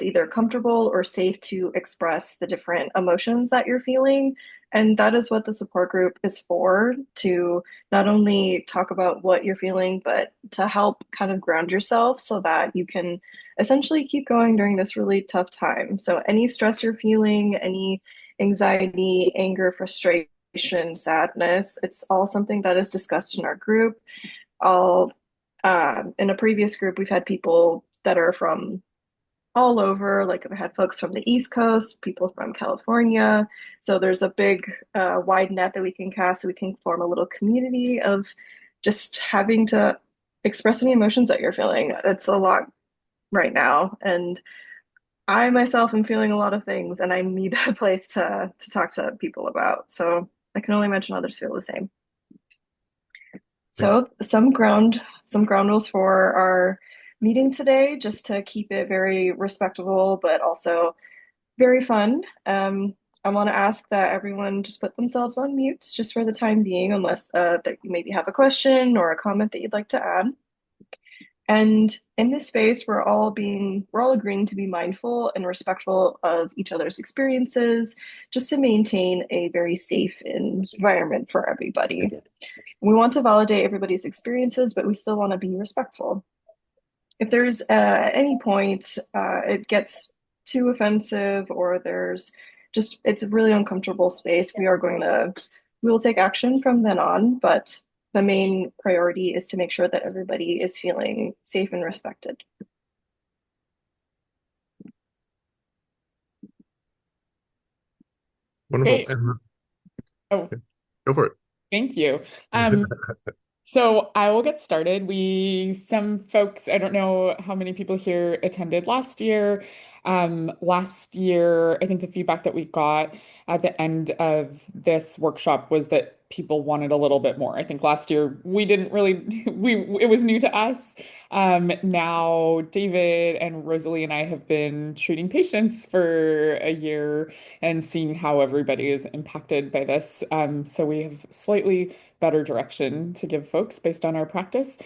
either comfortable or safe to express the different emotions that you're feeling. And that is what the support group is for, to not only talk about what you're feeling, but to help kind of ground yourself so that you can essentially keep going during this really tough time. So, any stress you're feeling, any anxiety, anger, frustration, sadness, it's all something that is discussed in our group. All In a previous group, we've had people that are from all over. Like I've had folks from the East Coast, people from California. So there's a big, wide net that we can cast. So we can form a little community of just having to express any emotions that you're feeling. It's a lot right now, and I myself am feeling a lot of things, and I need a place to talk to people about. So I can only imagine others feel the same. Yeah. So some ground rules for our meeting today, just to keep it very respectable, but also very fun. I want to ask that everyone just put themselves on mute just for the time being, unless that you maybe have a question or a comment that you'd like to add. And in this space, we're all agreeing to be mindful and respectful of each other's experiences, just to maintain a very safe environment for everybody. We want to validate everybody's experiences, but we still want to be respectful. If there's at any point it gets too offensive, or there's just it's a really uncomfortable space, we will take action from then on, but the main priority is to make sure that everybody is feeling safe and respected. Wonderful. Great. And Oh, go for thank you. it. So I will get started. Some folks, I don't know how many people here attended last year. Last year, I think the feedback that we got at the end of this workshop was that people wanted a little bit more. I think last year we didn't really, it was new to us. Now David and Rosalie and I have been treating patients for a year and seeing how everybody is impacted by this. So we have slightly better direction to give folks based on our practice.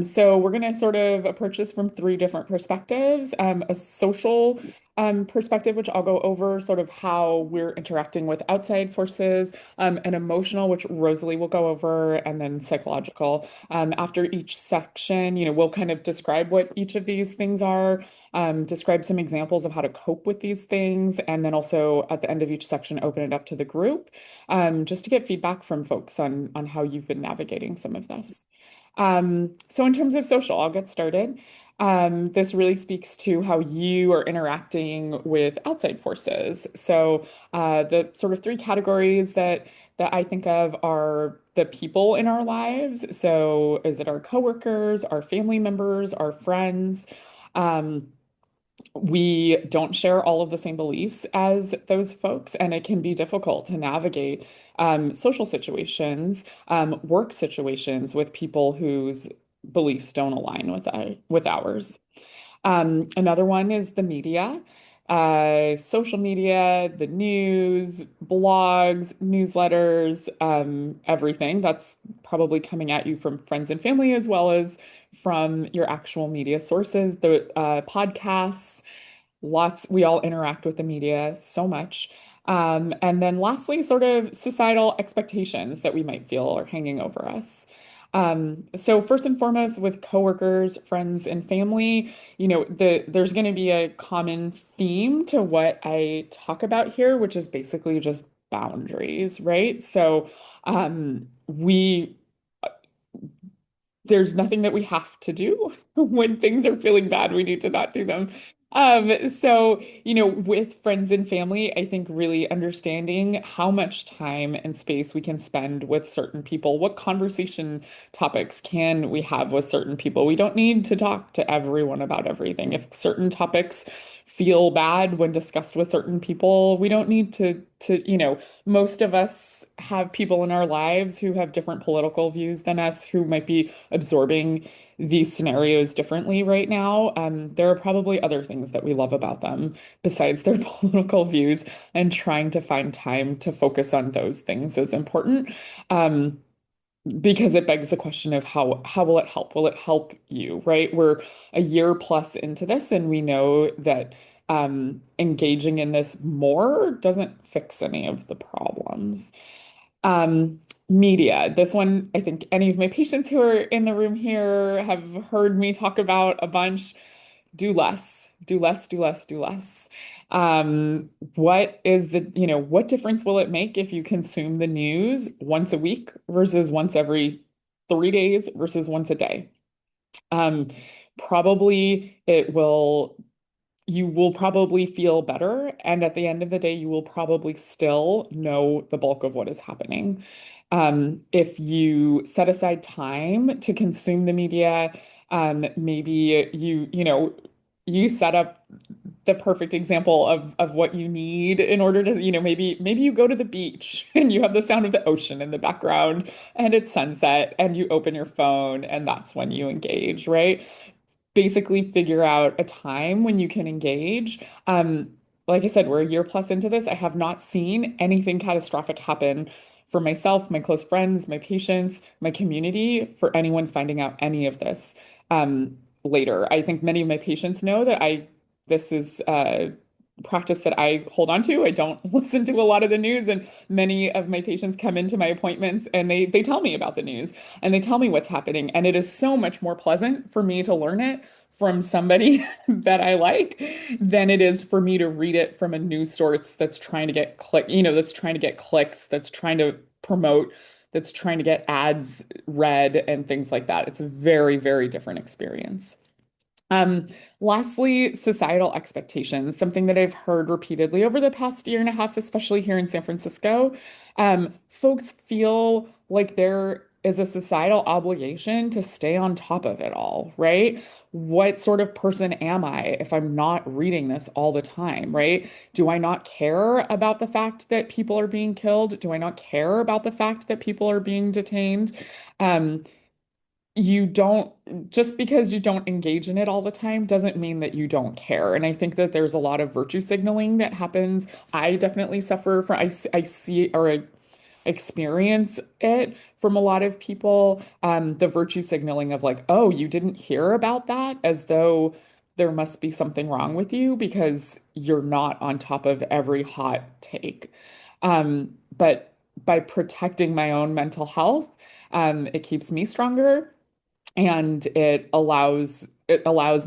So we're going to sort of approach this from three different perspectives. A social perspective, which I'll go over, sort of how we're interacting with outside forces, an emotional, which Rosalie will go over, and then psychological. After each section, we'll kind of describe what each of these things are, describe some examples of how to cope with these things, and then also at the end of each section, open it up to the group, just to get feedback from folks on how you've been navigating some of this. So in terms of social, I'll get started. This really speaks to how you are interacting with outside forces. So the sort of three categories that I think of are the people in our lives. So is it our coworkers, our family members, our friends? Um, we don't share all of the same beliefs as those folks, and it can be difficult to navigate social situations, work situations with people whose beliefs don't align with ours. Another one is the media, social media, the news, blogs, newsletters, everything that's probably coming at you from friends and family as well as from your actual media sources, the podcasts, lots, we all interact with the media so much. And then lastly, sort of societal expectations that we might feel are hanging over us. So first and foremost, with coworkers, friends, and family, there's going to be a common theme to what I talk about here, which is basically just boundaries, right? So we there's nothing that we have to do when things are feeling bad. We need to not do them. So, with friends and family, I think really understanding how much time and space we can spend with certain people, what conversation topics can we have with certain people. We don't need to talk to everyone about everything. If certain topics feel bad when discussed with certain people, we don't need to, most of us have people in our lives who have different political views than us, who might be absorbing these scenarios differently right now. There are probably other things that we love about them besides their political views, and trying to find time to focus on those things is important. Because it begs the question of how will it help? Will it help you, right? We're a year plus into this, and we know that engaging in this more doesn't fix any of the problems. Media. This one, I think any of my patients who are in the room here have heard me talk about a bunch. Do less, do less, do less, do less. What is what difference will it make if you consume the news once a week versus once every 3 days versus once a day? Um, Probably you will probably feel better. And at the end of the day, you will probably still know the bulk of what is happening. If you set aside time to consume the media, maybe you set up the perfect example of what you need in order to, maybe you go to the beach and you have the sound of the ocean in the background and it's sunset and you open your phone and that's when you engage, right? Basically figure out a time when you can engage. Like I said, we're a year plus into this. I have not seen anything catastrophic happen for myself, my close friends, my patients, my community, for anyone finding out any of this later. I think many of my patients know that this is a practice that I hold on to. I don't listen to a lot of the news, and many of my patients come into my appointments and they tell me about the news and they tell me what's happening. And it is so much more pleasant for me to learn it from somebody that I like than it is for me to read it from a news source that's trying to get that's trying to get clicks, that's trying to promote, that's trying to get ads read and things like that. It's a very, very different experience. Um, Lastly, societal expectations, something that I've heard repeatedly over the past year and a half, especially here in San Francisco. Folks feel like there is a societal obligation to stay on top of it all, right? What sort of person am I if I'm not reading this all the time, right? Do I not care about the fact that people are being killed? Do I not care about the fact that people are being detained? Um, you don't just because you don't engage in it all the time doesn't mean that you don't care. And I think that there's a lot of virtue signaling that happens. I definitely suffer from, I see or I experience it from a lot of people. The virtue signaling of like, oh, you didn't hear about that, as though there must be something wrong with you because you're not on top of every hot take. But by protecting my own mental health, it keeps me stronger and it allows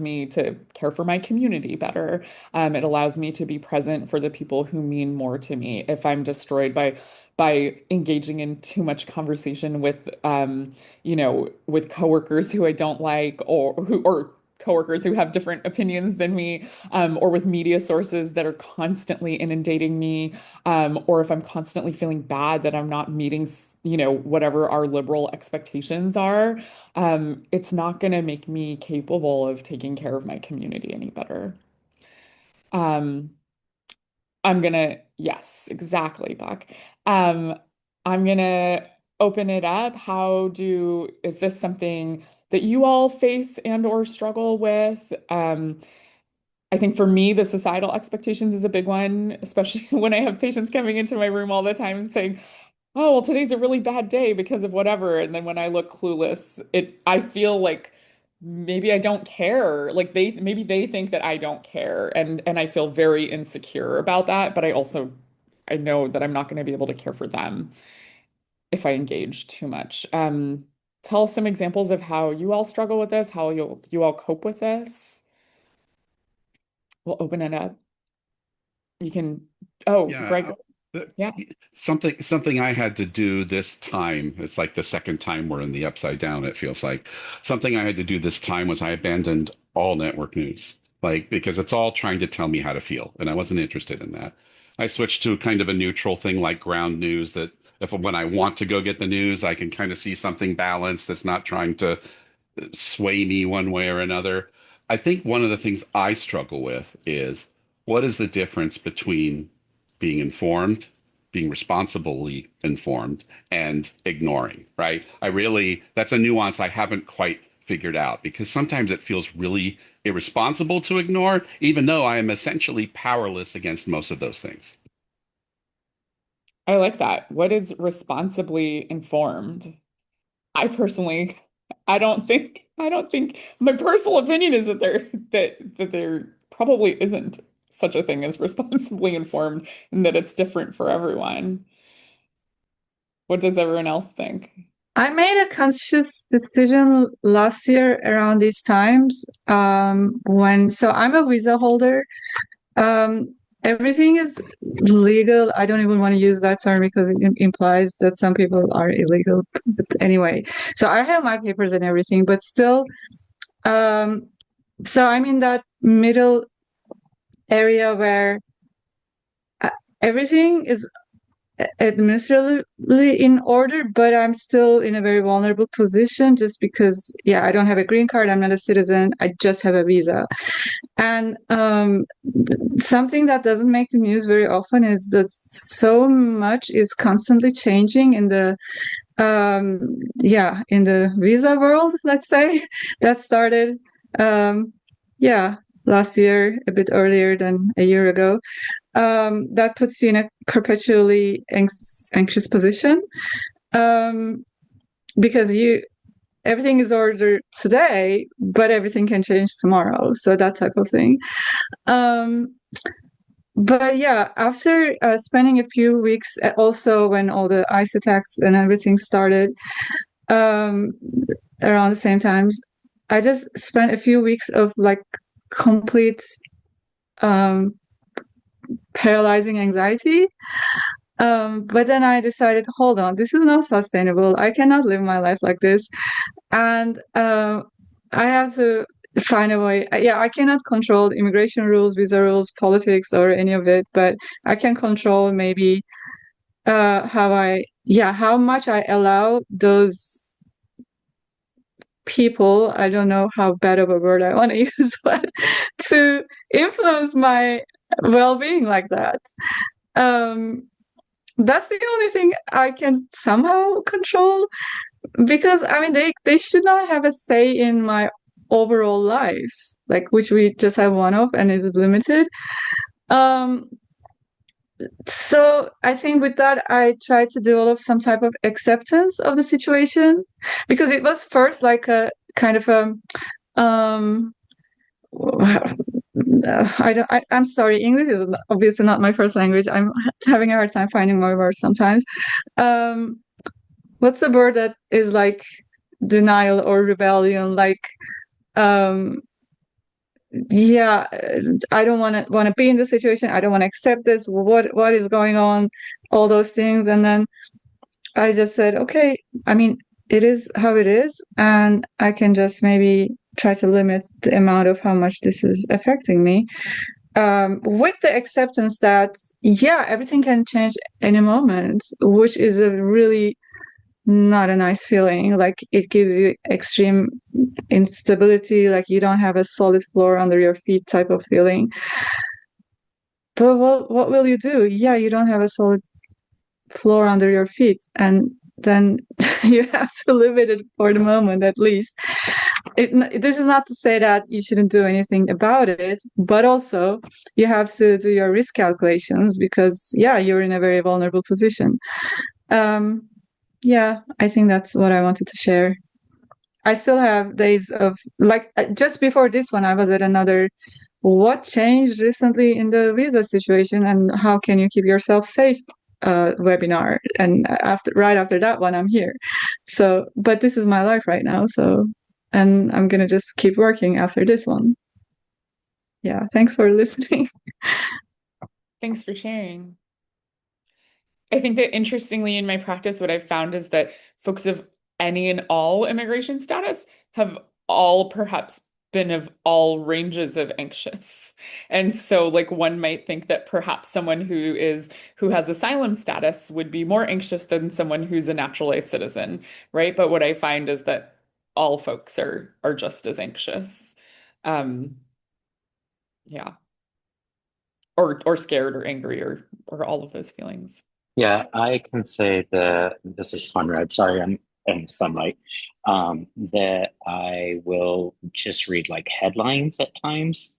me to care for my community better. It allows me to be present for the people who mean more to me. If I'm destroyed by engaging in too much conversation with with coworkers who I don't like or coworkers who have different opinions than me, or with media sources that are constantly inundating me, or if I'm constantly feeling bad that I'm not meeting, whatever our liberal expectations are, it's not going to make me capable of taking care of my community any better. Um, yes, exactly, Buck. Um, I'm gonna open it up. Is this something that you all face and or struggle with? I think for me, the societal expectations is a big one, especially when I have patients coming into my room all the time saying, oh, well, today's a really bad day because of whatever. And then when I look clueless, I feel like maybe I don't care. Like maybe they think that I don't care. And I feel very insecure about that. But I know that I'm not going to be able to care for them if I engage too much. Tell us some examples of how you all struggle with this, how you all cope with this. We'll open it up. You can, oh, Yeah, Greg, th- yeah. something I had to do this time. It's like the second time we're in the upside down, it feels like. Something I had to do this time was I abandoned all network news. Like because it's all trying to tell me how to feel, and I wasn't interested in that. I switched to kind of a neutral thing like ground news that if when I want to go get the news, I can kind of see something balanced that's not trying to sway me one way or another. I think one of the things I struggle with is what is the difference between being informed, being responsibly informed, and ignoring, right? That's a nuance I haven't quite figured out because sometimes it feels really irresponsible to ignore, even though I am essentially powerless against most of those things. I like that. What is responsibly informed? I personally, I don't think my personal opinion is that there probably isn't such a thing as responsibly informed and that it's different for everyone. What does everyone else think? I made a conscious decision last year around these times, so I'm a visa holder. Um, Everything is legal. I don't even want to use that term because it implies that some people are illegal. But anyway, so I have my papers and everything, but still, so I'm in that middle area where everything is administratively in order, but I'm still in a very vulnerable position just because, yeah, I don't have a green card. I'm not a citizen. I just have a visa. And something that doesn't make the news very often is that so much is constantly changing in the in the visa world, let's say. That started last year, a bit earlier than a year ago. That puts you in a perpetually anxious position, because everything is ordered today, but everything can change tomorrow. So that type of thing. But yeah, after spending a few weeks, also when all the ICE attacks and everything started, around the same times, I just spent a few weeks of like complete paralyzing anxiety. But then I decided, hold on, this is not sustainable. I cannot live my life like this. And I have to find a way. Yeah, I cannot control immigration rules, visa rules, politics, or any of it, but I can control maybe how much I allow those people, I don't know how bad of a word I want to use, but to influence my well-being like that. That's the only thing I can somehow control, because I mean they should not have a say in my overall life, like which we just have one of and it is limited. So I think with that I tried to develop some type of acceptance of the situation, because it was first like a kind of a I'm sorry, English is obviously not my first language. I'm having a hard time finding my words sometimes. What's the word that is like denial or rebellion? Like, yeah, I don't want to be in this situation. I don't want to accept this. What is going on? All those things, and then I just said, okay. I mean, it is how it is, and I can just maybe try to limit the amount of how much this is affecting me. With the acceptance that, yeah, everything can change any moment, which is a really not a nice feeling. Like it gives you extreme instability, like you don't have a solid floor under your feet type of feeling. But what will you do? Yeah, you don't have a solid floor under your feet, and then you have to live with it for the moment at least. This is not to say that you shouldn't do anything about it, but also you have to do your risk calculations, because yeah, you're in a very vulnerable position. Yeah, I think that's what I wanted to share. I still have days of like just before this one, I was at another what changed recently in the visa situation and how can you keep yourself safe webinar, and right after that one I'm here. So but this is my life right now, so and I'm gonna just keep working after this one. Yeah, thanks for listening. Thanks for sharing. I think that interestingly in my practice, what I've found is that folks of any and all immigration status have all perhaps been of all ranges of anxious. And so like one might think that perhaps someone who has asylum status would be more anxious than someone who's a naturalized citizen, right? But what I find is that all folks are just as anxious. Yeah. Or scared or angry or all of those feelings. Yeah, I can say that this is Conrad. Sorry, I'm in sunlight. That I will just read like headlines at times,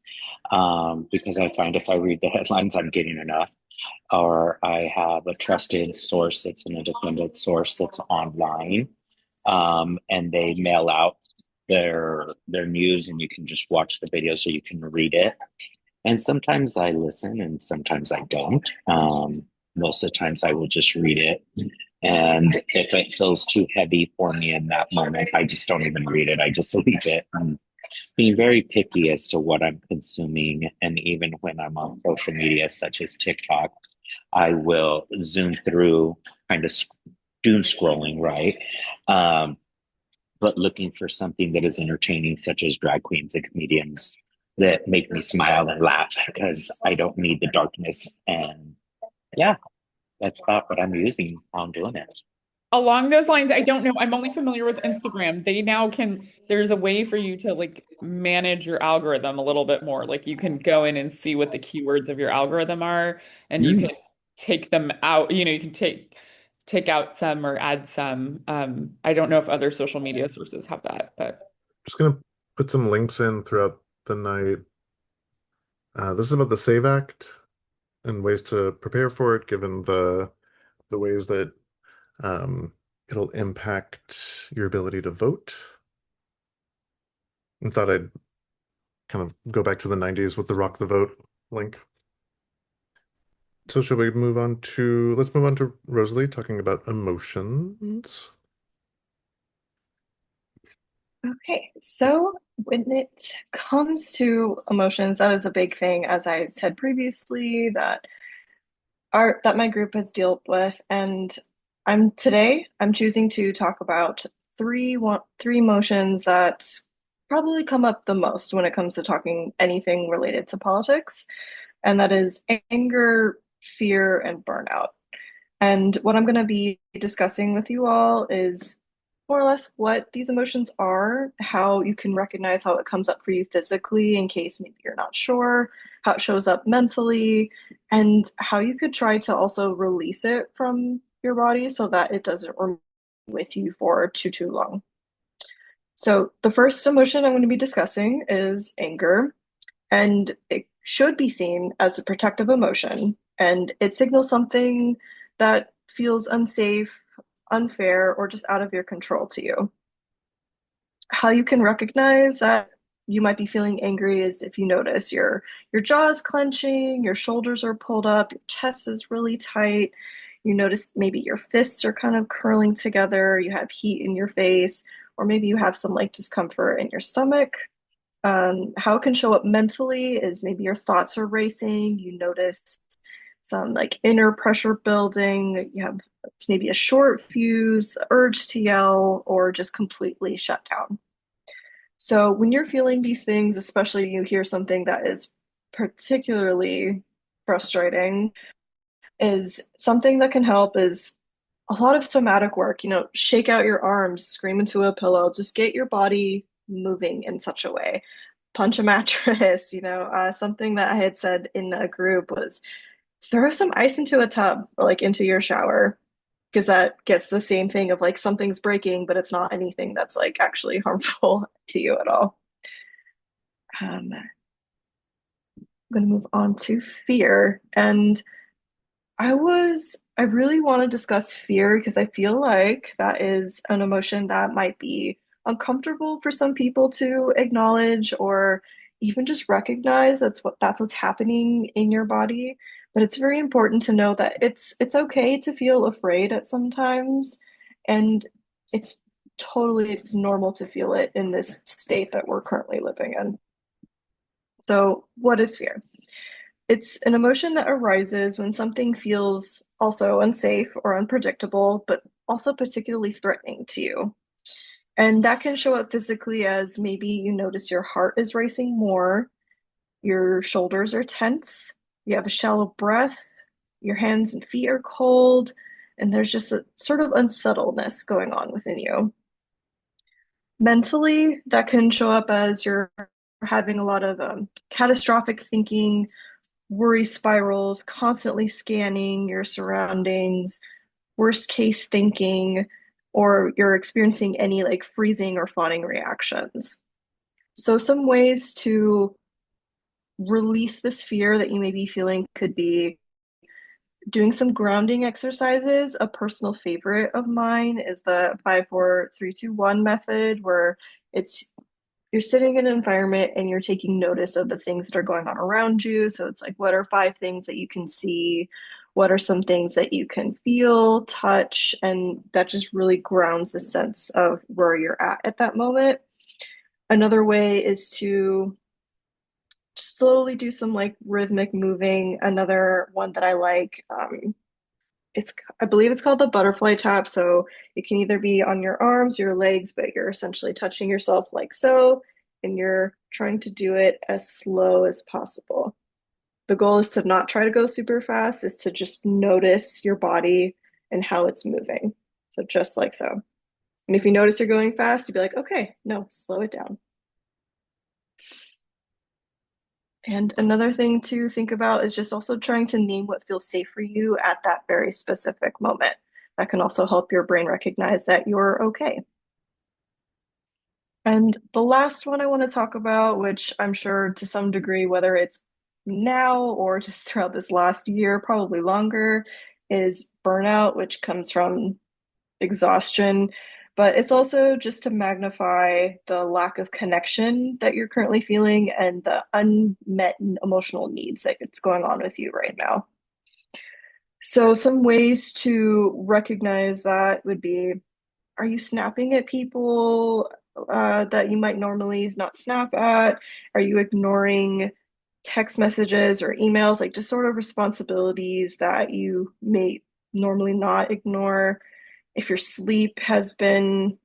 because I find if I read the headlines, I'm getting enough. Or I have a trusted source that's an independent source that's online, and they mail out their news, and you can just watch the video so you can read it. And sometimes I listen and sometimes I don't. Most of the times I will just read it. And if it feels too heavy for me in that moment, I just don't even read it. I just leave it. I'm being very picky as to what I'm consuming. And even when I'm on social media, such as TikTok, I will zoom through, kind of doom scrolling, right? Um, but looking for something that is entertaining, such as drag queens and comedians that make me smile and laugh because I don't need the darkness. And yeah, that's about what I'm using on doing it. Along those lines, I don't know. I'm only familiar with Instagram. They now there's a way for you to like manage your algorithm a little bit more. Like you can go in and see what the keywords of your algorithm are, and you can take them out. You can take out some or add some. I don't know if other social media sources have that, but Just gonna put some links in throughout the night. This is about the SAVE Act and ways to prepare for it, given the ways that it'll impact your ability to vote. And thought I'd kind of go back to the 90s with the Rock the Vote link. So should we move on to, let's move on to Rosalie talking about emotions. Okay, so when it comes to emotions, that is a big thing, as I said previously, that my group has dealt with. And I'm choosing to talk about three emotions that probably come up the most when it comes to talking anything related to politics, and that is anger, fear, and burnout. And what I'm going to be discussing with you all is more or less what these emotions are, how you can recognize how it comes up for you physically in case maybe you're not sure, how it shows up mentally, and how you could try to also release it from your body so that it doesn't remain with you for too long. So the first emotion I'm going to be discussing is anger, and it should be seen as a protective emotion, and it signals something that feels unsafe, unfair, or just out of your control to you. How you can recognize that you might be feeling angry is if you notice your jaw is clenching, your shoulders are pulled up, your chest is really tight. You notice maybe your fists are kind of curling together, you have heat in your face, or maybe you have some like discomfort in your stomach. How it can show up mentally is maybe your thoughts are racing, you notice some like inner pressure building, you have maybe a short fuse, urge to yell, or just completely shut down. So when you're feeling these things, especially you hear something that is particularly frustrating, is something that can help is a lot of somatic work, shake out your arms, scream into a pillow, just get your body moving in such a way. Punch a mattress, something that I had said in a group was throw some ice into a tub or like into your shower because that gets the same thing of like something's breaking, but it's not anything that's like actually harmful to you at all. I'm going to move on to fear. And I really want to discuss fear because I feel like that is an emotion that might be uncomfortable for some people to acknowledge or even just recognize that's what's happening in your body. But it's very important to know that it's okay to feel afraid at sometimes, and it's totally normal to feel it in this state that we're currently living in. So, what is fear? It's an emotion that arises when something feels also unsafe or unpredictable, but also particularly threatening to you. And that can show up physically as maybe you notice your heart is racing more, your shoulders are tense, you have a shallow breath, your hands and feet are cold, and there's just a sort of unsettledness going on within you. Mentally, that can show up as you're having a lot of catastrophic thinking, worry spirals, constantly scanning your surroundings, worst case thinking, or you're experiencing any like freezing or fawning reactions. So, some ways to release this fear that you may be feeling could be doing some grounding exercises. A personal favorite of mine is the 5 4 3 2 1 method, where it's you're sitting in an environment and you're taking notice of the things that are going on around you. So it's like, what are 5 things that you can see? What are some things that you can feel, touch? And that just really grounds the sense of where you're at that moment. Another way is to slowly do some like rhythmic moving. Another one that I like, I believe it's called the butterfly tap. So it can either be on your arms, your legs, but you're essentially touching yourself like so, and you're trying to do it as slow as possible. The goal is to not try to go super fast, is to just notice your body and how it's moving. So just like so. And if you notice you're going fast, you'd be like, okay, no, slow it down. And another thing to think about is just also trying to name what feels safe for you at that very specific moment. That can also help your brain recognize that you're okay. And the last one I want to talk about, which I'm sure to some degree, whether it's now or just throughout this last year, probably longer, is burnout, which comes from exhaustion, but it's also just to magnify the lack of connection that you're currently feeling and the unmet emotional needs that's going on with you right now. So, some ways to recognize that would be, are you snapping at people that you might normally not snap at? Are you ignoring text messages or emails, like just sort of responsibilities that you may normally not ignore? If your sleep has been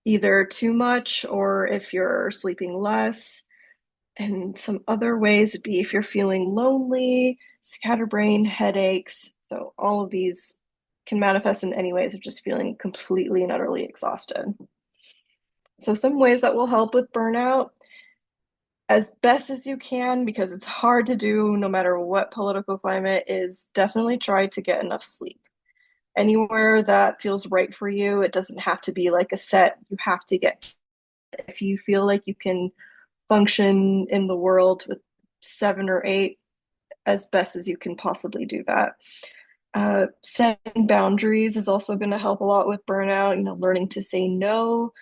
either too much or if you're sleeping less. And some other ways would be if you're feeling lonely, scatterbrain, headaches. So all of these can manifest in any ways of just feeling completely and utterly exhausted. So some ways that will help with burnout, as best as you can, because it's hard to do no matter what political climate, is definitely try to get enough sleep anywhere that feels right for you. It doesn't have to be like a set you have to get. If you feel like you can function in the world with 7 or 8, as best as you can possibly do that. Setting boundaries is also going to help a lot with burnout. Learning to say no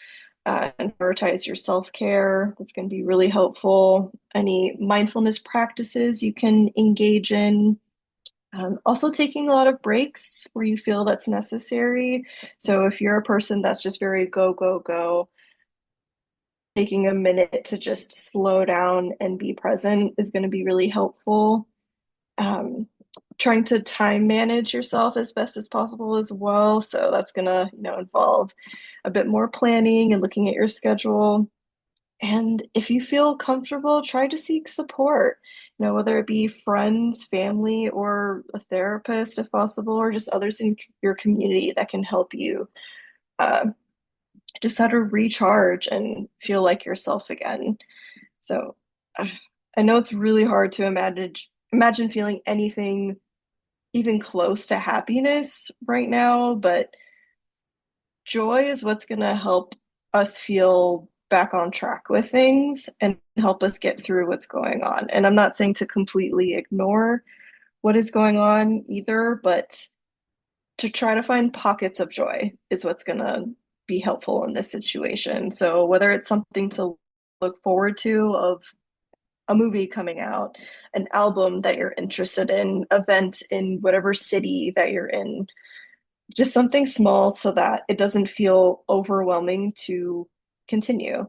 and prioritize your self-care. That's going to be really helpful. Any mindfulness practices you can engage in. Also taking a lot of breaks where you feel that's necessary. So if you're a person that's just very go, go, go, taking a minute to just slow down and be present is going to be really helpful. Trying to time manage yourself as best as possible as well. So that's going to, involve a bit more planning and looking at your schedule. And if you feel comfortable, try to seek support, whether it be friends, family, or a therapist if possible, or just others in your community that can help you just how to recharge and feel like yourself again. So I know it's really hard to imagine feeling anything even close to happiness right now, but joy is what's going to help us feel back on track with things and help us get through what's going on. And I'm not saying to completely ignore what is going on either, but to try to find pockets of joy is what's going to be helpful in this situation. So whether it's something to look forward to of a movie coming out, an album that you're interested in, event in whatever city that you're in, just something small so that it doesn't feel overwhelming to continue.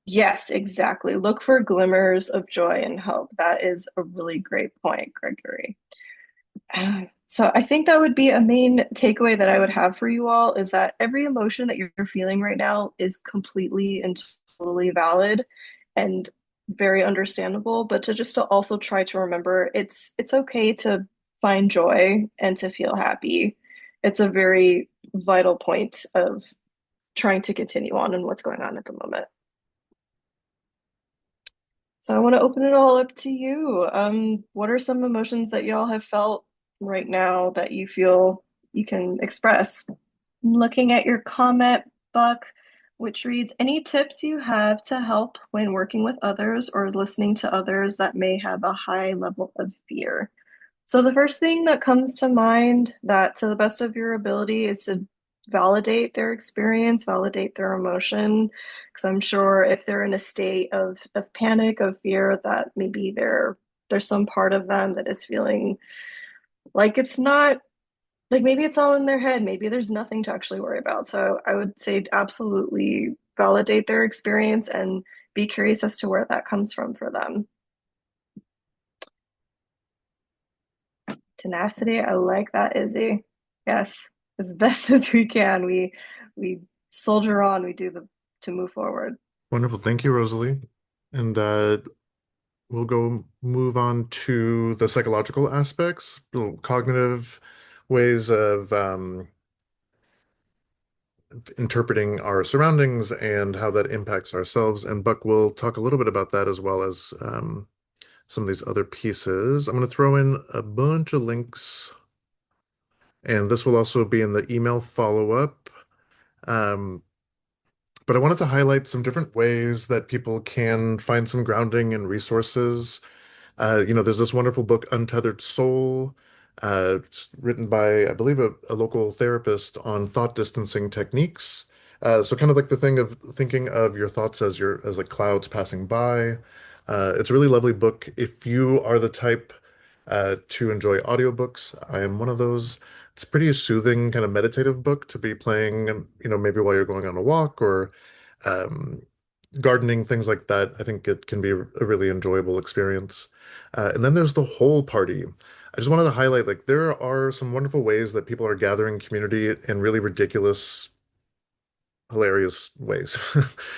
Yes, exactly. Look for glimmers of joy and hope. That is a really great point, Gregory. So I think that would be a main takeaway that I would have for you all, is that every emotion that you're feeling right now is completely and totally valid and very understandable, but to also try to remember it's okay to find joy and to feel happy. It's a very vital point of trying to continue on in what's going on at the moment. So I want to open it all up to you. What are some emotions that y'all have felt right now that you feel you can express? I'm looking at your comment, Buck, which reads, any tips you have to help when working with others or listening to others that may have a high level of fear? So the first thing that comes to mind, that to the best of your ability, is to validate their experience, validate their emotion. Because I'm sure if they're in a state of panic, of fear, that maybe there's some part of them that is feeling like it's not like maybe it's all in their head. Maybe there's nothing to actually worry about. So I would say absolutely validate their experience and be curious as to where that comes from for them. Tenacity, I like that, Izzy. Yes, as best as we can. We soldier on, we do the to move forward. Wonderful. Thank you, Rosalie. And we'll go move on to the psychological aspects, little cognitive ways of interpreting our surroundings and how that impacts ourselves. And Buck will talk a little bit about that as well as some of these other pieces. I'm going to throw in a bunch of links, and this will also be in the email follow-up. Um, but I wanted to highlight some different ways that people can find some grounding and resources. There's this wonderful book, Untethered Soul, it's written by, I believe, a local therapist on thought distancing techniques. So kind of like the thing of thinking of your thoughts as like clouds passing by. It's a really lovely book. If you are the type to enjoy audiobooks, I am one of those. It's a pretty soothing, kind of meditative book to be playing, maybe while you're going on a walk or um, gardening, things like that. I think it can be a really enjoyable experience. And then there's the whole party. I just wanted to highlight, like, there are some wonderful ways that people are gathering community in really ridiculous, hilarious ways.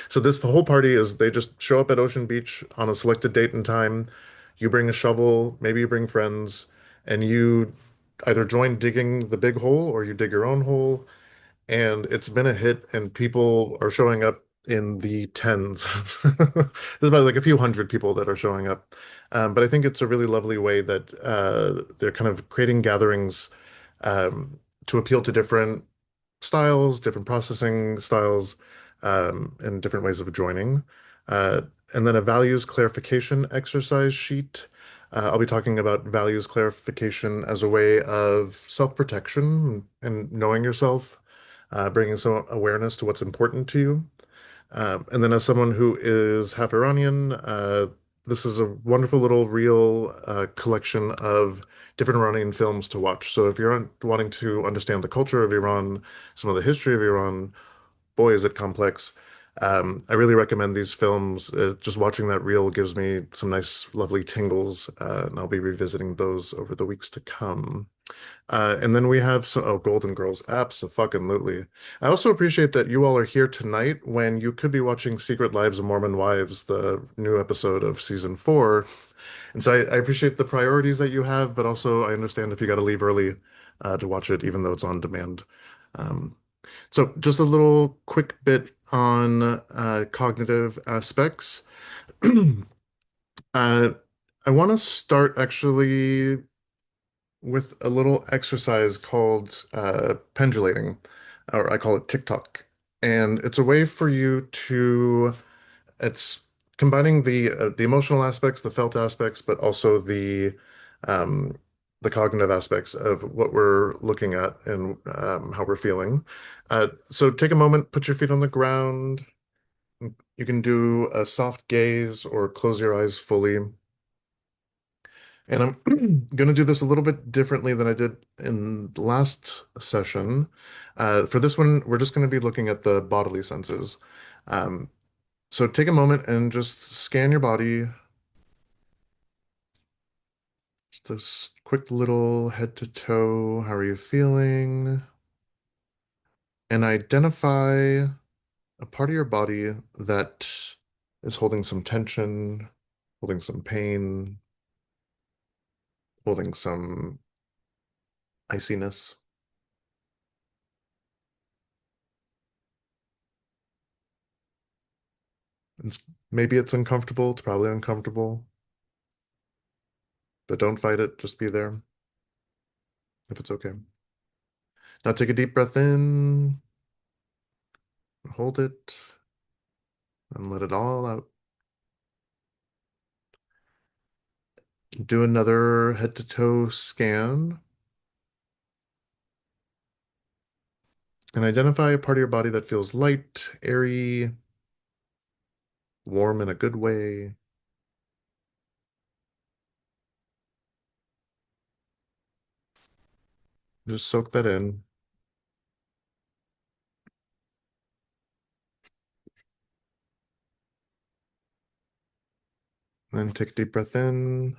So the whole party is they just show up at Ocean Beach on a selected date and time. You bring a shovel, maybe you bring friends, and you either join digging the big hole or you dig your own hole, and it's been a hit, and people are showing up in the tens. There's about like a few hundred people that are showing up. But I think it's a really lovely way that they're kind of creating gatherings to appeal to different styles, different processing styles, and different ways of joining. Uh, and then a values clarification exercise sheet. I'll be talking about values clarification as a way of self-protection and knowing yourself, bringing some awareness to what's important to you. And then as someone who is half Iranian, this is a wonderful little reel collection of different Iranian films to watch. So if you're wanting to understand the culture of Iran, some of the history of Iran, boy, is it complex. I really recommend these films. Just watching that reel gives me some nice, lovely tingles, and I'll be revisiting those over the weeks to come. And then we have some, oh, Golden Girls, abso-fucking-lutely. I also appreciate that you all are here tonight when you could be watching Secret Lives of Mormon Wives, the new episode of season 4. And so I appreciate the priorities that you have, but also I understand if you got to leave early to watch it, even though it's on demand. Um, so just a little quick bit on cognitive aspects. Uh, I want to start actually with a little exercise called pendulating, or I call it TikTok. And it's a way for you to, it's combining the emotional aspects, the felt aspects, but also um, the cognitive aspects of what we're looking at and how we're feeling. So take a moment, put your feet on the ground. You can do a soft gaze or close your eyes fully. And I'm going to do this a little bit differently than I did in the last session. For this one, we're just going to be looking at the bodily senses. Um, so take a moment and just scan your body. Just a quick little head to toe. How are you feeling? And identify a part of your body that is holding some tension, holding some pain, holding some iciness. Maybe it's uncomfortable. It's probably uncomfortable, but don't fight it. Just be there if it's okay. Now take a deep breath in, hold it, and let it all out. Do another head to toe scan. And identify a part of your body that feels light, airy, warm in a good way. Just soak that in. Then take a deep breath in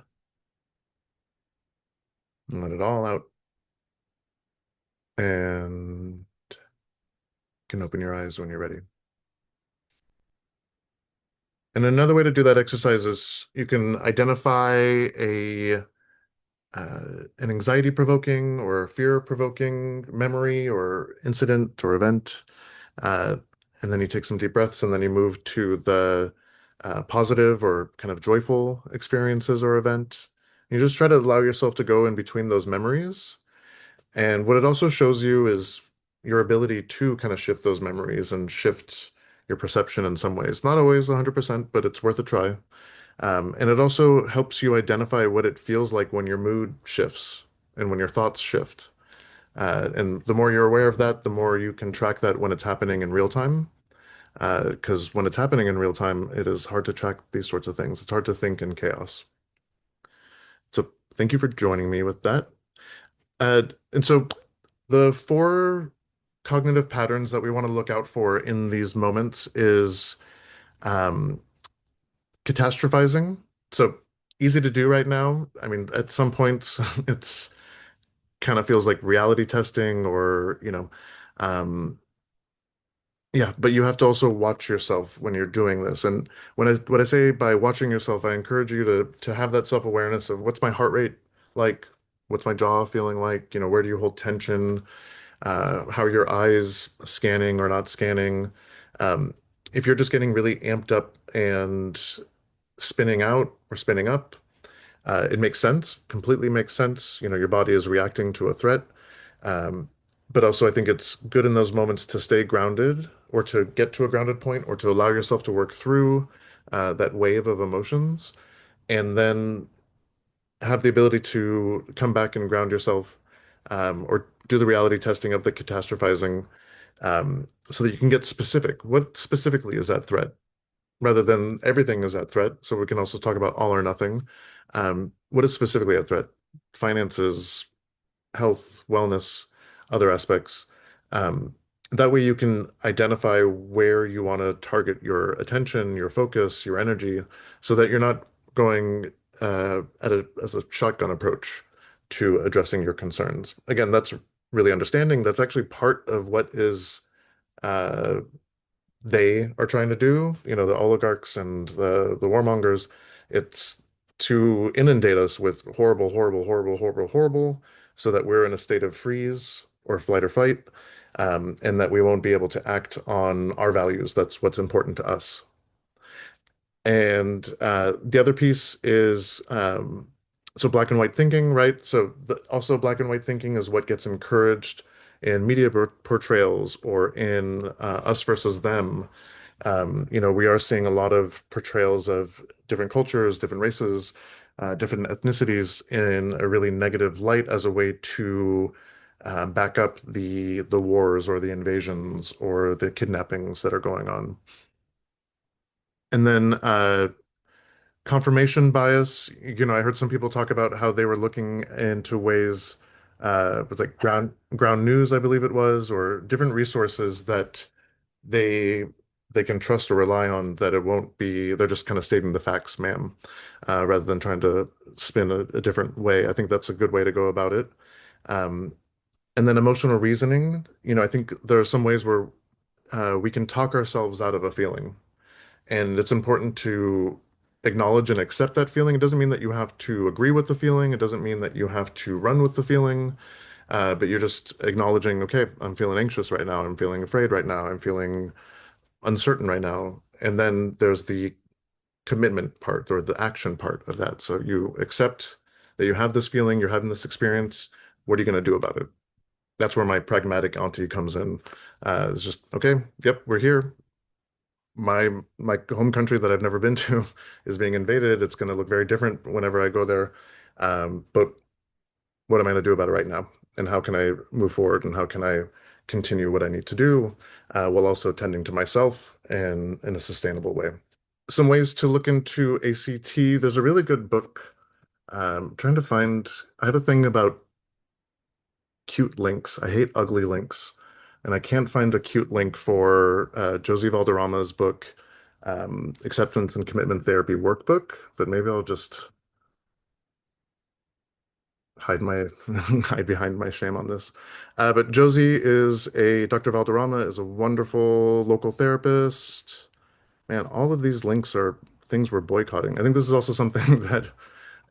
and let it all out. And you can open your eyes when you're ready. And another way to do that exercise is you can identify an anxiety-provoking or fear-provoking memory or incident or event. Uh, and then you take some deep breaths and then you move to the positive or kind of joyful experiences or event. You just try to allow yourself to go in between those memories. And what it also shows you is your ability to kind of shift those memories and shift your perception in some ways. Not always 100%, but it's worth a try. And it also helps you identify what it feels like when your mood shifts and when your thoughts shift. And the more you're aware of that, the more you can track that when it's happening in real time. Because when it's happening in real time, it is hard to track these sorts of things. It's hard to think in chaos. So thank you for joining me with that. And so the four cognitive patterns that we want to look out for in these moments is um, catastrophizing. So easy to do right now. I mean, at some points, it's kind of feels like reality testing or, um, yeah, but you have to also watch yourself when you're doing this. And what I say by watching yourself, I encourage you to have that self-awareness of what's my heart rate like, what's my jaw feeling like, where do you hold tension, how are your eyes scanning or not scanning. Um, if you're just getting really amped up and spinning out or spinning up, it makes sense, completely makes sense. Your body is reacting to a threat. Um, but also, I think it's good in those moments to stay grounded or to get to a grounded point or to allow yourself to work through that wave of emotions and then have the ability to come back and ground yourself or do the reality testing of the catastrophizing so that you can get specific. What specifically is that threat? Rather than everything is that threat. So we can also talk about all or nothing. What is specifically a threat? Finances, health, wellness, other aspects. Um, that way you can identify where you want to target your attention, your focus, your energy, so that you're not going as a shotgun approach to addressing your concerns. Again, that's really understanding. That's actually part of what is uh, they are trying to do, the oligarchs and the warmongers. It's to inundate us with horrible, horrible, horrible, horrible, horrible, so that we're in a state of freeze or flight or fight, and that we won't be able to act on our values. That's what's important to us. And the other piece is so black and white thinking, right? So also black and white thinking is what gets encouraged in media portrayals or in us versus them. We are seeing a lot of portrayals of different cultures, different races, different ethnicities in a really negative light as a way to back up the wars or the invasions or the kidnappings that are going on. And then confirmation bias, I heard some people talk about how they were looking into ways, it was like ground news, I believe it was, or different resources that they they can trust or rely on that it won't be, they're just kind of stating the facts, ma'am, rather than trying to spin a different way. I think that's a good way to go about it. Um, and then emotional reasoning, I think there are some ways where we can talk ourselves out of a feeling. And it's important to acknowledge and accept that feeling. It doesn't mean that you have to agree with the feeling. It doesn't mean that you have to run with the feeling. But you're just acknowledging, okay, I'm feeling anxious right now. I'm feeling afraid right now. I'm feeling uncertain right now. And then there's the commitment part or the action part of that. So you accept that you have this feeling, you're having this experience. What are you going to do about it? That's where my pragmatic auntie comes in. It's just, okay, yep, we're here. My home country that I've never been to is being invaded. It's going to look very different whenever I go there. But what am I going to do about it right now? And how can I move forward? And how can I continue what I need to do, while also tending to myself and in a sustainable way. Some ways to look into ACT. There's a really good book. Trying to find, I have a thing about cute links. I hate ugly links. And I can't find a cute link for Josie Valderrama's book, Acceptance and Commitment Therapy Workbook, but maybe I'll just hide my hide behind my shame on this. But Josie is a Dr. Valderrama is a wonderful local therapist. Man, all of these links are things we're boycotting. I think this is also something that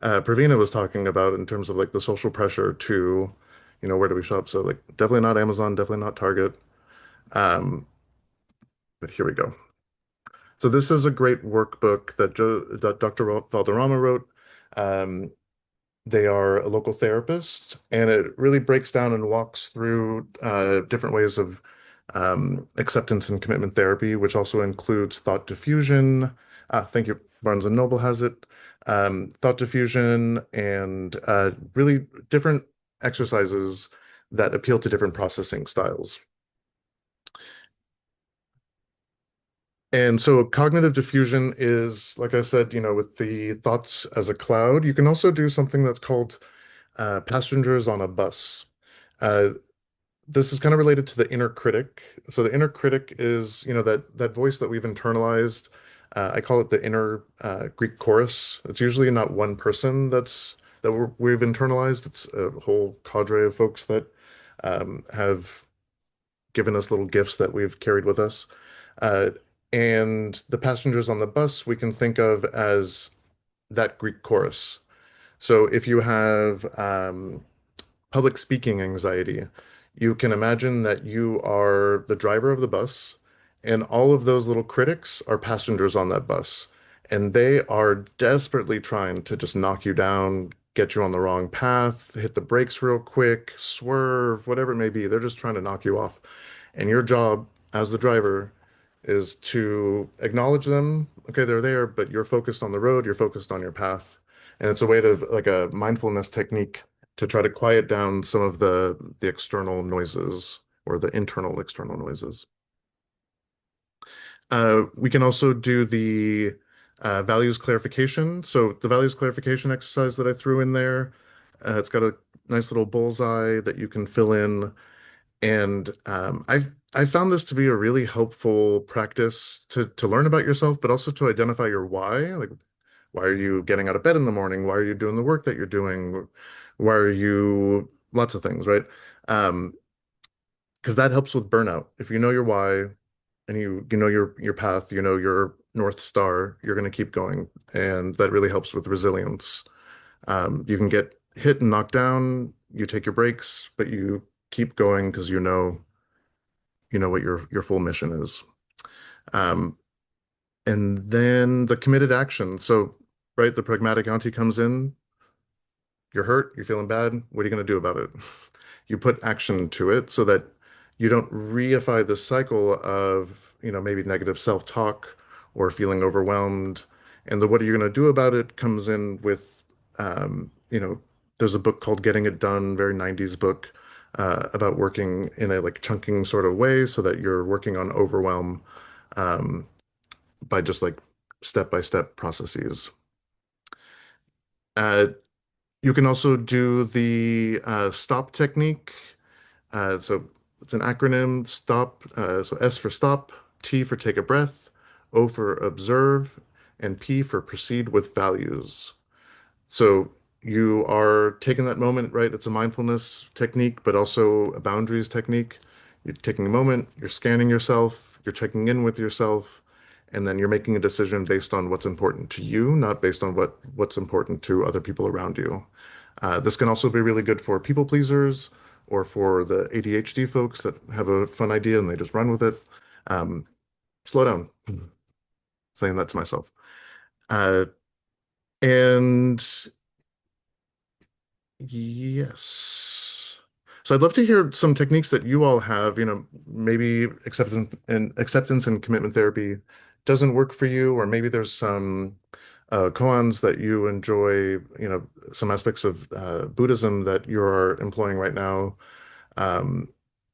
Pravina was talking about in terms of like the social pressure to, where do we shop? So like definitely not Amazon, definitely not Target. Um, but here we go. So this is a great workbook that Dr. Valderrama wrote. Um, they are a local therapist, and it really breaks down and walks through different ways of acceptance and commitment therapy, which also includes thought diffusion. Thank you. Barnes and Noble has it. Thought diffusion and really different exercises that appeal to different processing styles. And so cognitive diffusion is, like I said, with the thoughts as a cloud, you can also do something that's called passengers on a bus. Uh, this is kind of related to the inner critic. So the inner critic is, that voice that we've internalized. I call it the inner Greek chorus. It's usually not one person we've internalized. It's a whole cadre of folks that have given us little gifts that we've carried with us. Uh, and the passengers on the bus we can think of as that Greek chorus. So if you have public speaking anxiety, you can imagine that you are the driver of the bus, and all of those little critics are passengers on that bus. And they are desperately trying to just knock you down, get you on the wrong path, hit the brakes real quick, swerve, whatever it may be. They're just trying to knock you off. And your job as the driver is to acknowledge them. Okay, they're there, but you're focused on the road, you're focused on your path. And it's a way to, like a mindfulness technique to try to quiet down some of the external noises or the internal external noises. We can also do the values clarification. So the values clarification exercise that I threw in there, it's got a nice little bullseye that you can fill in. And I found this to be a really helpful practice to learn about yourself, but also to identify your why. Like, why are you getting out of bed in the morning? Why are you doing the work that you're doing? Why are you lots of things, right? Um, because that helps with burnout. If you know your why and you know your path, you know your North Star, you're going to keep going, and that really helps with resilience. You can get hit and knocked down, you take your breaks, but you keep going because you know what your full mission is. Um, and then the committed action. So, right, the pragmatic auntie comes in, you're hurt, you're feeling bad, what are you going to do about it? You put action to it so that you don't reify this cycle of, maybe negative self-talk or feeling overwhelmed. And the what are you going to do about it comes in with, there's a book called Getting It Done, very 90s book, about working in a like chunking sort of way so that you're working on overwhelm um, by just like step-by-step processes. Uh, you can also do the stop technique. So it's an acronym, STOP. So S for stop, T for take a breath, O for observe, and P for proceed with values. So you are taking that moment, right? It's a mindfulness technique, but also a boundaries technique. You're taking a moment, you're scanning yourself, you're checking in with yourself, and then you're making a decision based on what's important to you, not based on what's important to other people around you. This can also be really good for people pleasers or for the ADHD folks that have a fun idea and they just run with it. Um, Slow down, saying that to myself. Uh, and yes. So I'd love to hear some techniques that you all have, maybe acceptance and commitment therapy doesn't work for you, or maybe there's some koans that you enjoy, some aspects of Buddhism that you're employing right now. Um,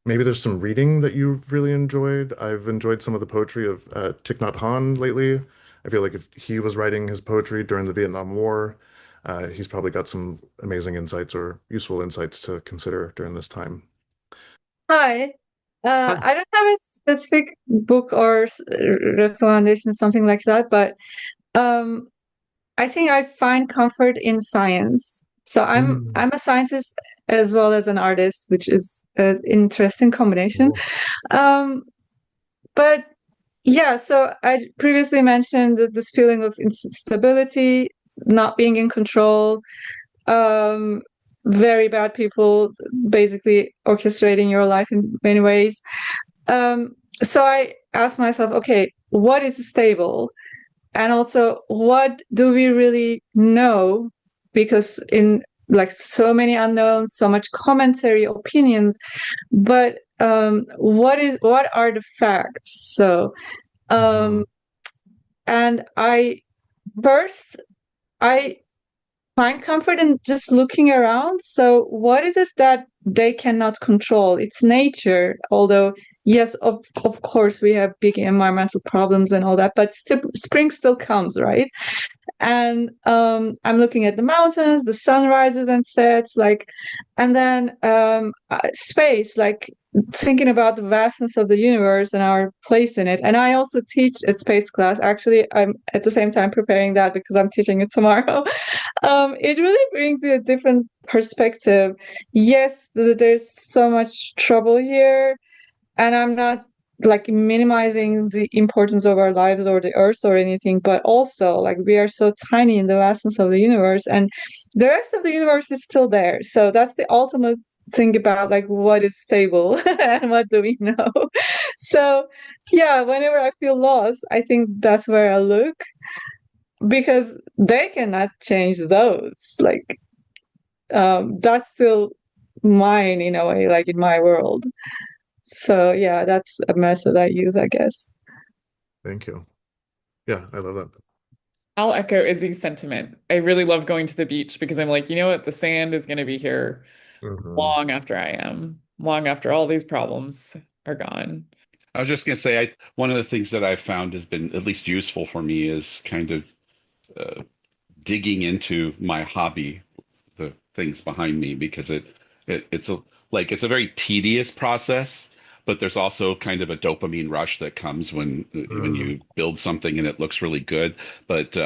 maybe there's some reading that you've really enjoyed. I've enjoyed some of the poetry of Thich Nhat Hanh lately. I feel like if he was writing his poetry during the Vietnam War, he's probably got some amazing insights or useful insights to consider during this time. Hi. Hi. I don't have a specific book or recommendation, something like that, but um, I think I find comfort in science. So Mm, I'm a scientist as well as an artist, which is an interesting combination. cool. Um, but yeah, so I previously mentioned that this feeling of instability, not being in control, um, very bad people basically orchestrating your life in many ways. Um, so I asked myself, okay, what is stable? And also, what do we really know? Because in like so many unknowns, so much commentary, opinions, but what are the facts? So Mhm. um, and first I find comfort in just looking around. So, what is it that they cannot control? It's nature, although, yes, of course, we have big environmental problems and all that, but spring still comes, right? And I'm looking at the mountains, the sun rises and sets, like, and then space, like thinking about the vastness of the universe and our place in it. And I also teach a space class. Actually, I'm at the same time preparing that because I'm teaching it tomorrow. It really brings you a different perspective. Yes, there's so much trouble here, and I'm not like minimizing the importance of our lives or the earth or anything, but also like we are so tiny in the vastness of the universe, and the rest of the universe is still there. So that's the ultimate thing about like what is stable and what do we know. So yeah, whenever I feel lost, I think that's where I look because they cannot change those. Like that's still mine in a way, like in my world. So yeah, that's a method I use, I guess. Thank you. Yeah, I love that. I'll echo Izzy's sentiment. I really love going to the beach because I'm like, you know what? The sand is going to be here Mhm. long after I am, long after all these problems are gone. I was just going to say, one of the things that I've found has been at least useful for me is kind of uh, digging into my hobby, the things behind me, because it's a it's a very tedious process, but there's also kind of a dopamine rush that comes when Mm. you build something and it looks really good. But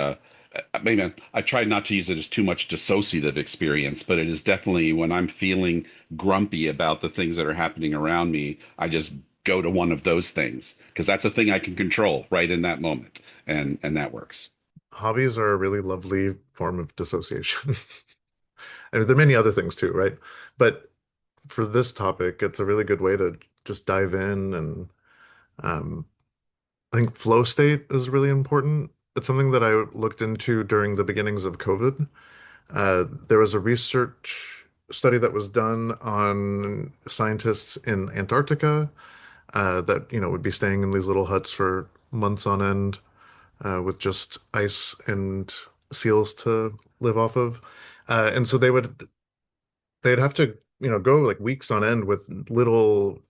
maybe I try not to use it as too much dissociative experience, but it is definitely when I'm feeling grumpy about the things that are happening around me, I just go to one of those things because that's a thing I can control right in that moment, and that works. Hobbies are a really lovely form of dissociation. I mean, there are many other things too, right? But for this topic, it's a really good way to just dive in and um, I think flow state is really important. It's something that I looked into during the beginnings of COVID. There was a research study that was done on scientists in Antarctica that, would be staying in these little huts for months on end with just ice and seals to live off of. And so they'd have to, go like weeks on end with little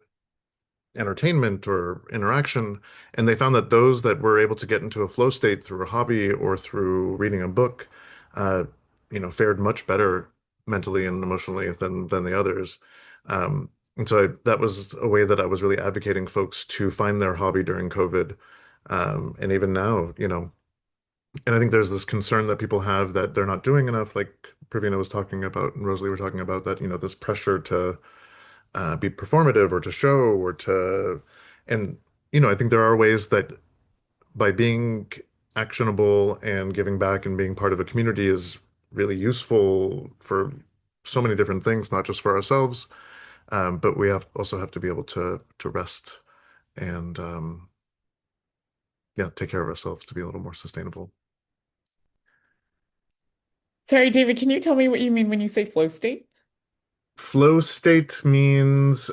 entertainment or interaction. And they found that those that were able to get into a flow state through a hobby or through reading a book, uh, fared much better mentally and emotionally than the others. And so that was a way that I was really advocating folks to find their hobby during COVID. And even now, and I think there's this concern that people have that they're not doing enough, like Pravina was talking about and Rosalie were talking about that, this pressure to be performative or to show or to, and I think there are ways that by being actionable and giving back and being part of a community is really useful for so many different things, not just for ourselves, but we also have to be able to rest and yeah, take care of ourselves to be a little more sustainable. Sorry, David, can you tell me what you mean when you say flow state? Flow state means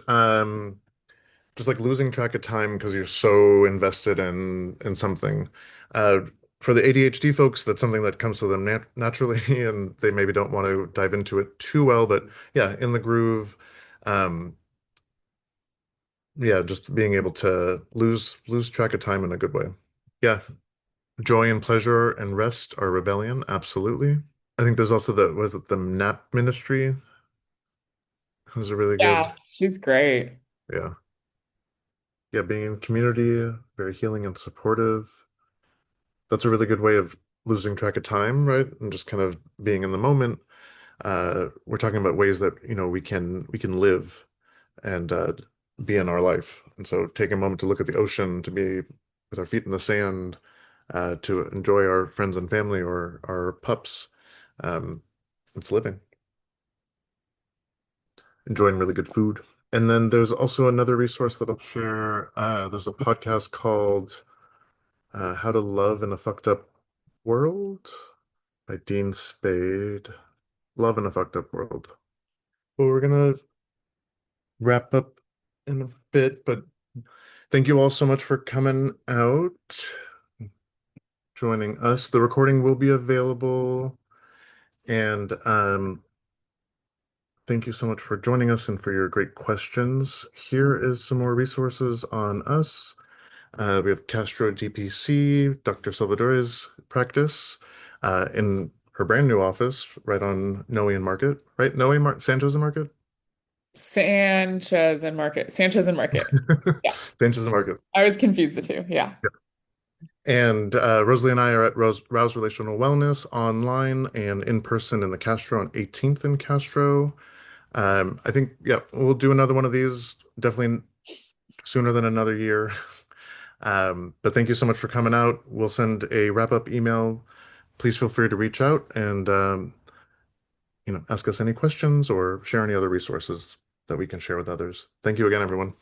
just like losing track of time because you're so invested in something. Uh, for the ADHD folks, that's something that comes to them naturally, and they maybe don't want to dive into it too well. But yeah, in the groove, um, yeah, just being able to lose track of time in a good way. Yeah, joy and pleasure and rest are rebellion, absolutely. I think there's also was it the nap ministry? Was a really good, Yeah, she's great. yeah. Yeah, being in community, very healing and supportive. That's a really good way of losing track of time, right? And just kind of being in the moment. We're talking about ways that, we can live and be in our life. And so take a moment to look at the ocean, to be with our feet in the sand, to enjoy our friends and family or our pups. Um, it's living, enjoying really good food. And then there's also another resource that I'll share. There's a podcast called How to Love in a Fucked Up World by Dean Spade. Love in a Fucked Up World. Well, we're gonna wrap up in a bit, but thank you all so much for coming out, joining us. The recording will be available, and thank you so much for joining us and for your great questions. Here is some more resources on us. We have Castro DPC, Dr. Salvador's practice, in her brand new office right on Noe and Market, right? Sanchez and Market? Sanchez and Market. Sanchez and Market. Yeah. Sanchez and Market. I was confused the two. Yeah. And Rosalie and I are at Rouse Relational Wellness online and in person in the Castro on 18th in Castro. I think, yeah, we'll do another one of these definitely sooner than another year. But thank you so much for coming out. We'll send a wrap-up email. Please feel free to reach out and ask us any questions or share any other resources that we can share with others. Thank you again, everyone.